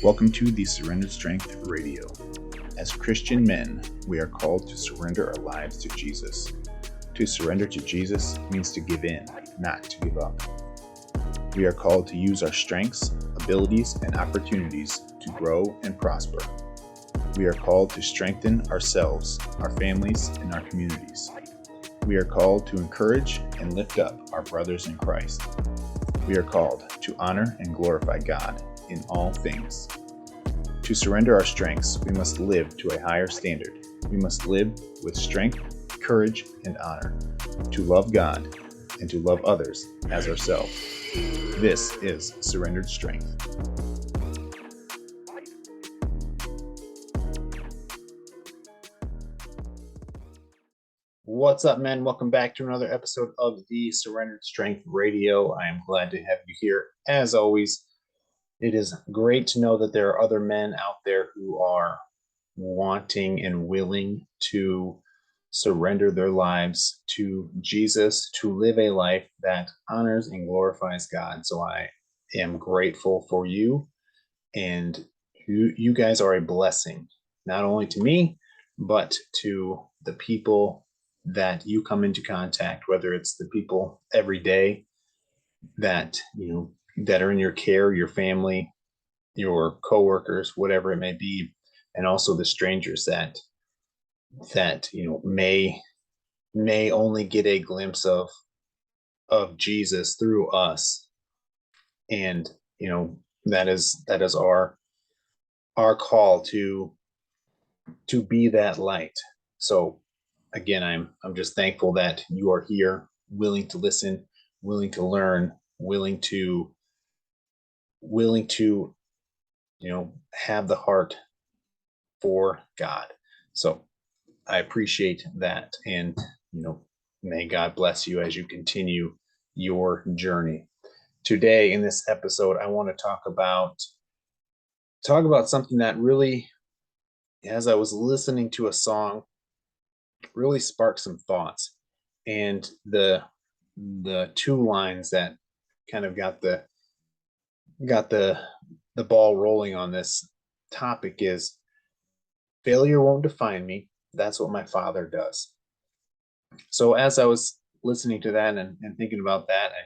Welcome to the Surrendered Strength Radio. As Christian men, we are called to surrender our lives to Jesus. To surrender to Jesus means to give in, not to give up. We are called to use our strengths, abilities, and opportunities to grow and prosper. We are called to strengthen ourselves, our families, and our communities. We are called to encourage and lift up our brothers in Christ. We are called to honor and glorify God in all things. To surrender our strengths, we must live to a higher standard. We must live with strength, courage, and honor, to love God and to love others as ourselves. This is Surrendered Strength. What's up, men? Welcome back to another episode of the Surrendered Strength Radio. I am glad to have you here. As always, it is great to know that there are other men out there who are wanting and willing to surrender their lives to Jesus, to live a life that honors and glorifies God. So I am grateful for you, and you guys are a blessing, not only to me, but to the people that you come into contact, whether it's the people every day that that are in your care, your family, your coworkers, whatever it may be, and also the strangers that may only get a glimpse of Jesus through us. And that is our call to be that light. So again, I'm just thankful that you are here, willing to listen, willing to learn, willing to have the heart for God. So I appreciate that, and may God bless you as you continue your journey. Today in this episode, I want to talk about something that really, as I was listening to a song, really sparked some thoughts. And the two lines that kind of got the ball rolling on this topic is, failure won't define me. That's what my Father does. So as I was listening to that and thinking about that, I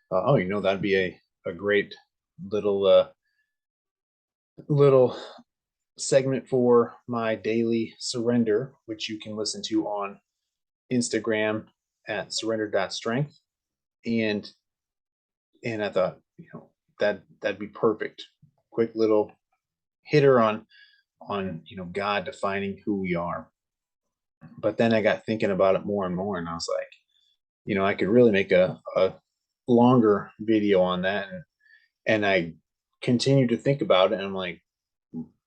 thought, that'd be a great little segment for my daily surrender, which you can listen to on Instagram at surrender.strength. And I thought, that'd be perfect. Quick little hitter on God defining who we are. But then I got thinking about it more and more, and I was like, I could really make a longer video on that. And I continued to think about it, and I'm like,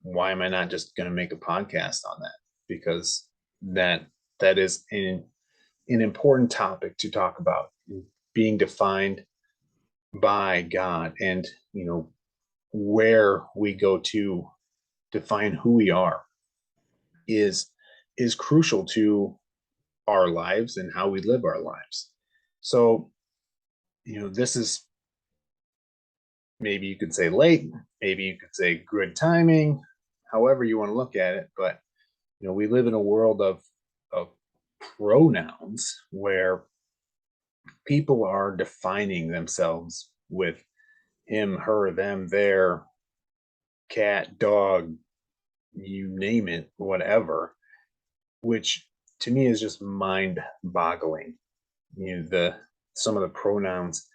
why am I not just going to make a podcast on that? Because that is an important topic to talk about, being defined by God, and where we go to define who we are is crucial to our lives and how we live our lives. So this is, maybe you could say late, maybe you could say good timing, however you want to look at it. But we live in a world of pronouns where people are defining themselves with him, her, them, their, cat, dog, you name it, whatever, which to me is just mind-boggling. Some of the pronouns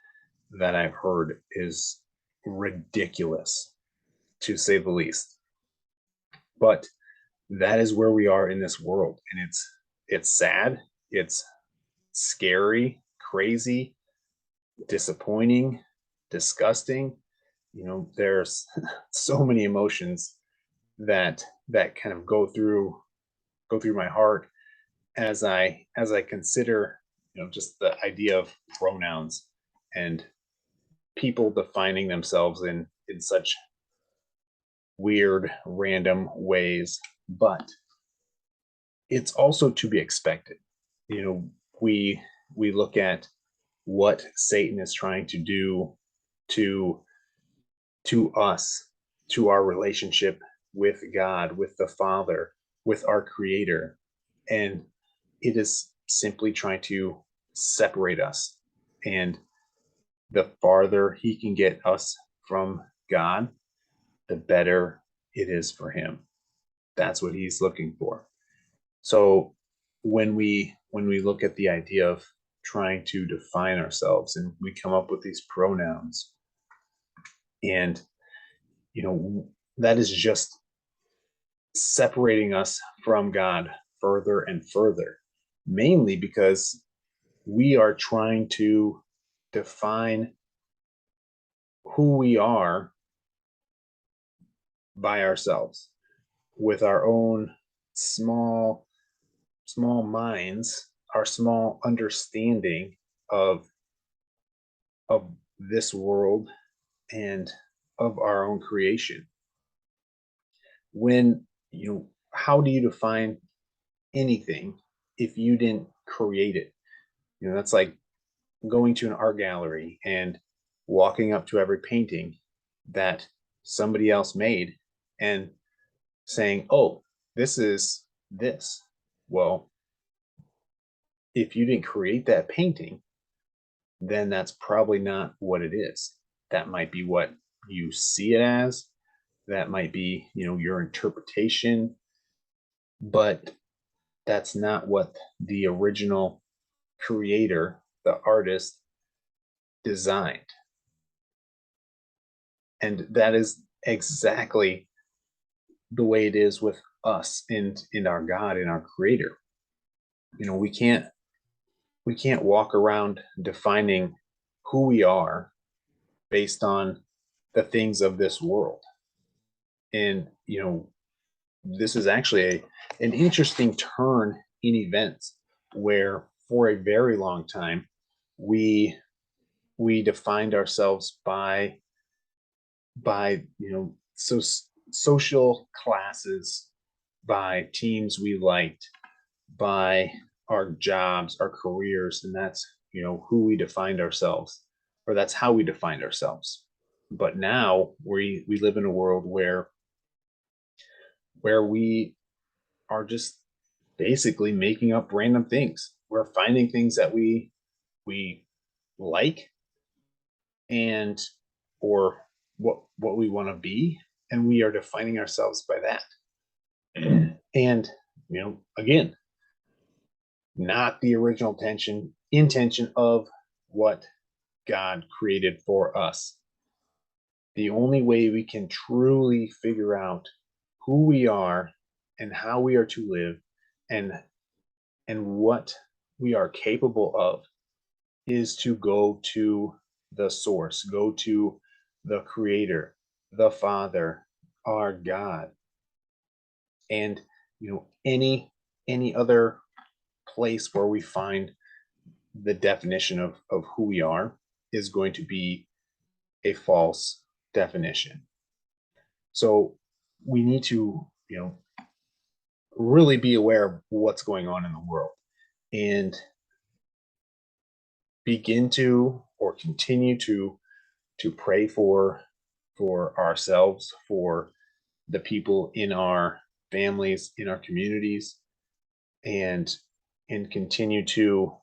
that I've heard is ridiculous, to say the least. But that is where we are in this world, and it's sad, it's scary, crazy, disappointing, disgusting. There's so many emotions that kind of go through my heart as I consider just the idea of pronouns and people defining themselves in such weird, random ways. But it's also to be expected. We look at what Satan is trying to do to us to our relationship with God, with the Father, with our Creator. And it is simply trying to separate us. And the farther He can get us from God, the better it is for Him. That's what He's looking for. So when we look at the idea of trying to define ourselves, and we come up with these pronouns, and you know that is just separating us from God further and further, mainly because we are trying to define who we are by ourselves with our own small small minds, our small understanding of of this world and of our own creation. When how do you define anything if you didn't create it? That's like going to an art gallery and walking up to every painting that somebody else made and saying, "Oh, this is this." Well, if you didn't create that painting, then that's probably not what it is. That might be what you see it as. That might be, your interpretation, but that's not what the original creator, the artist, designed. And that is exactly the way it is with us and in our God and our creator. We can't walk around defining who we are based on the things of this world. And this is actually an interesting turn in events where for a very long time we we defined ourselves by social classes, by teams we liked, by our jobs, our careers, and that's who we defined ourselves, or that's how we defined ourselves. But now we live in a world where we are just basically making up random things. We're finding things that we like, and or what we want to be, and we are defining ourselves by that. And again, not the original intention of what God created for us. The only way we can truly figure out who we are and how we are to live, and what we are capable of, is to go to the source, go to the creator, the Father, our God. And any other place where we find the definition of who we are is going to be a false definition. So we need to really be aware of what's going on in the world, and begin to, or continue to pray for ourselves, for the people in our families, in our communities, and continue to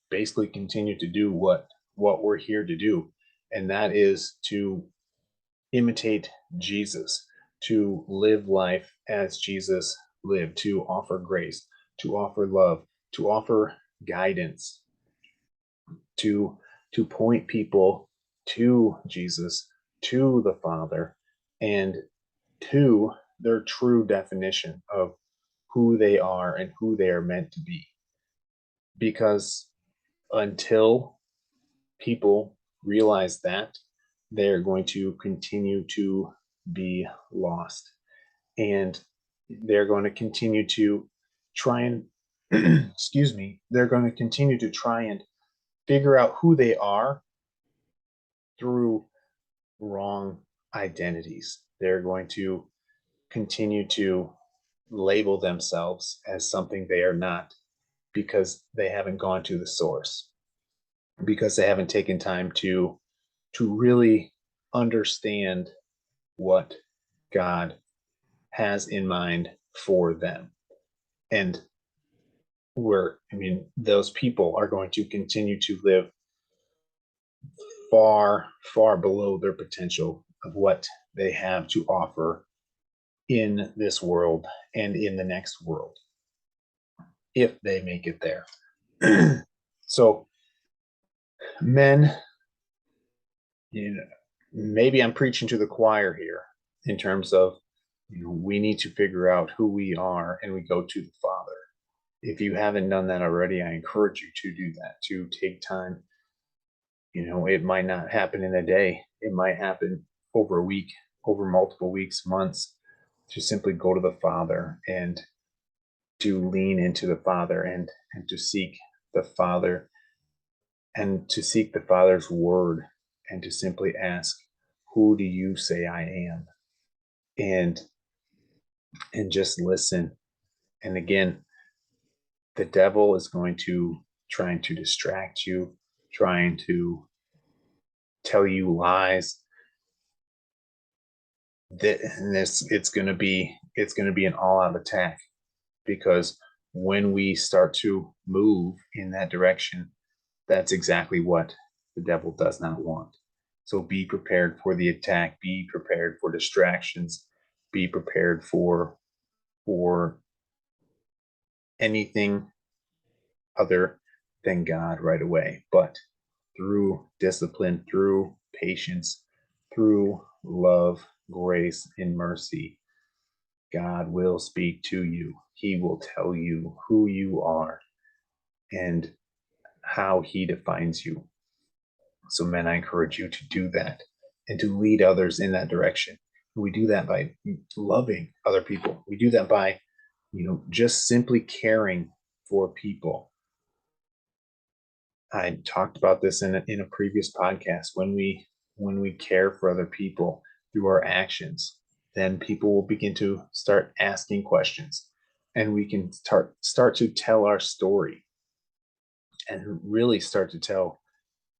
basically continue to do what we're here to do, and that is to imitate Jesus, to live life as Jesus lived, to offer grace, to offer love, to offer guidance, to point people to Jesus, to the Father, and to their true definition of who they are and who they are meant to be. Because until people realize that, they're going to continue to be lost, and they're going to continue to try and excuse me, they're going to continue to try and figure out who they are through wrong identities. They're going to continue to label themselves as something they are not, because they haven't gone to the source, because they haven't taken time to really understand what God has in mind for them. And those people are going to continue to live far, far below their potential of what they have to offer in this world and in the next world, if they make it there. So, men, maybe I'm preaching to the choir here in terms of, we need to figure out who we are and we go to the Father. If you haven't done that already, I encourage you to do that, to take time. It might not happen in a day. It might happen over a week, over multiple weeks, months, to simply go to the Father and to lean into the Father and to seek the Father and to seek the Father's word and to simply ask, who do you say I am? And just listen. And again, the devil is going to trying to distract you, trying to tell you lies. It's going to be an all-out attack, because when we start to move in that direction, that's exactly what the devil does not want. So be prepared for the attack, be prepared for distractions, be prepared for anything other than God right away. But through discipline, through patience, through love, grace, and mercy, God will speak to you. He will tell you who you are and how he defines you. So, men, I encourage you to do that and to lead others in that direction. We do that by loving other people. We do that by, just simply caring for people. I talked about this in a previous podcast. When we care for other people through our actions, then people will begin to start asking questions, and we can start to tell our story and really start to tell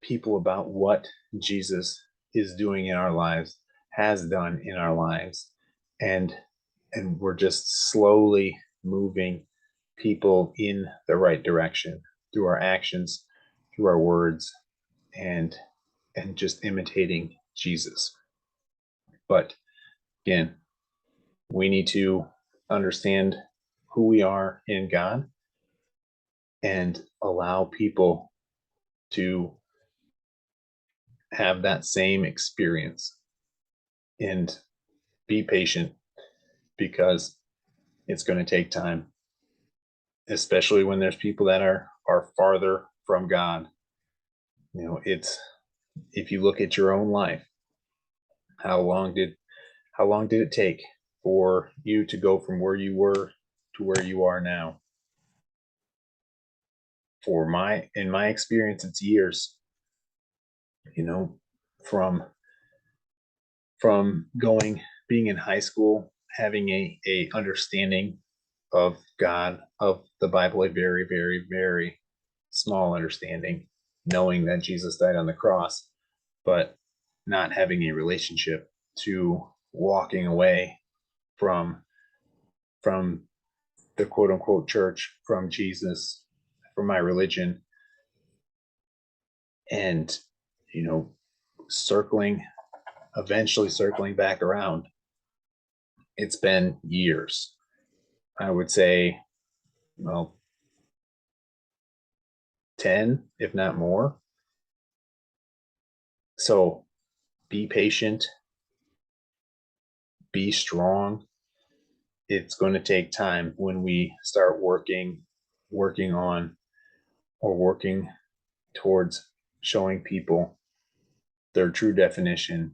people about what Jesus is doing in our lives, has done in our lives, and we're just slowly moving people in the right direction through our actions, through our words, and just imitating Jesus. But again, we need to understand who we are in God and allow people to have that same experience, and be patient, because it's going to take time, especially when there's people that are farther from God. It's, if you look at your own life, how long did it take for you to go from where you were to where you are now? In my experience, it's years. From being in high school, having a understanding of God, of the Bible, a very, very, very small understanding, knowing that Jesus died on the cross, but not having a relationship, to walking away from the quote unquote church, from Jesus, from my religion, and circling eventually circling back around. It's been years. I would say, well, 10, if not more. So be patient, be strong. It's going to take time when we start working on, or working towards showing people their true definition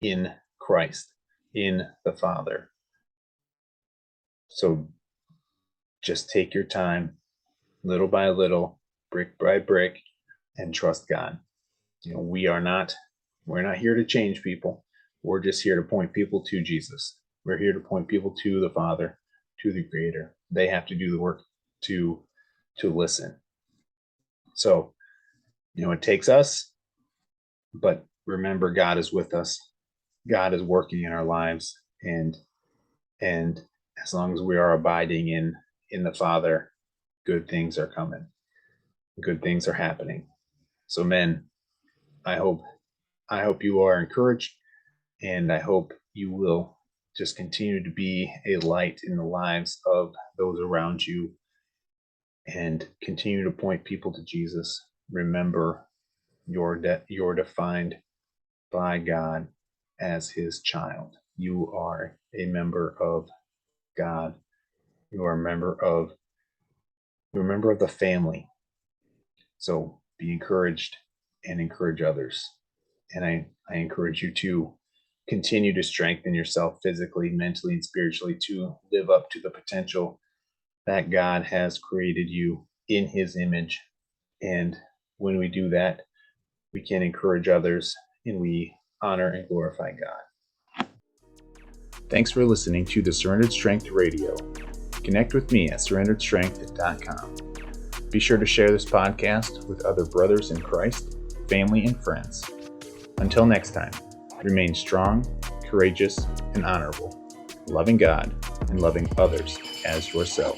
in Christ, in the Father. So just take your time, little by little, brick by brick, and trust God. We're not here to change people. We're just here to point people to Jesus. We're here to point people to the Father, to the Creator. They have to do the work to listen. So, it takes us, but remember, God is with us. God is working in our lives, and as long as we are abiding in the Father, good things are coming. Good things are happening. So men, I hope you are encouraged, and I hope you will just continue to be a light in the lives of those around you and continue to point people to Jesus. Remember, you're defined by God as his child. You are a member of God. You are a member of the family. So be encouraged and encourage others. And I encourage you to continue to strengthen yourself physically, mentally, and spiritually to live up to the potential that God has created you in his image. And when we do that, we can encourage others and we honor and glorify God. Thanks for listening to the Surrendered Strength Radio. Connect with me at surrenderedstrength.com. Be sure to share this podcast with other brothers in Christ, family, and friends. Until next time, remain strong, courageous, and honorable, loving God and loving others as yourself.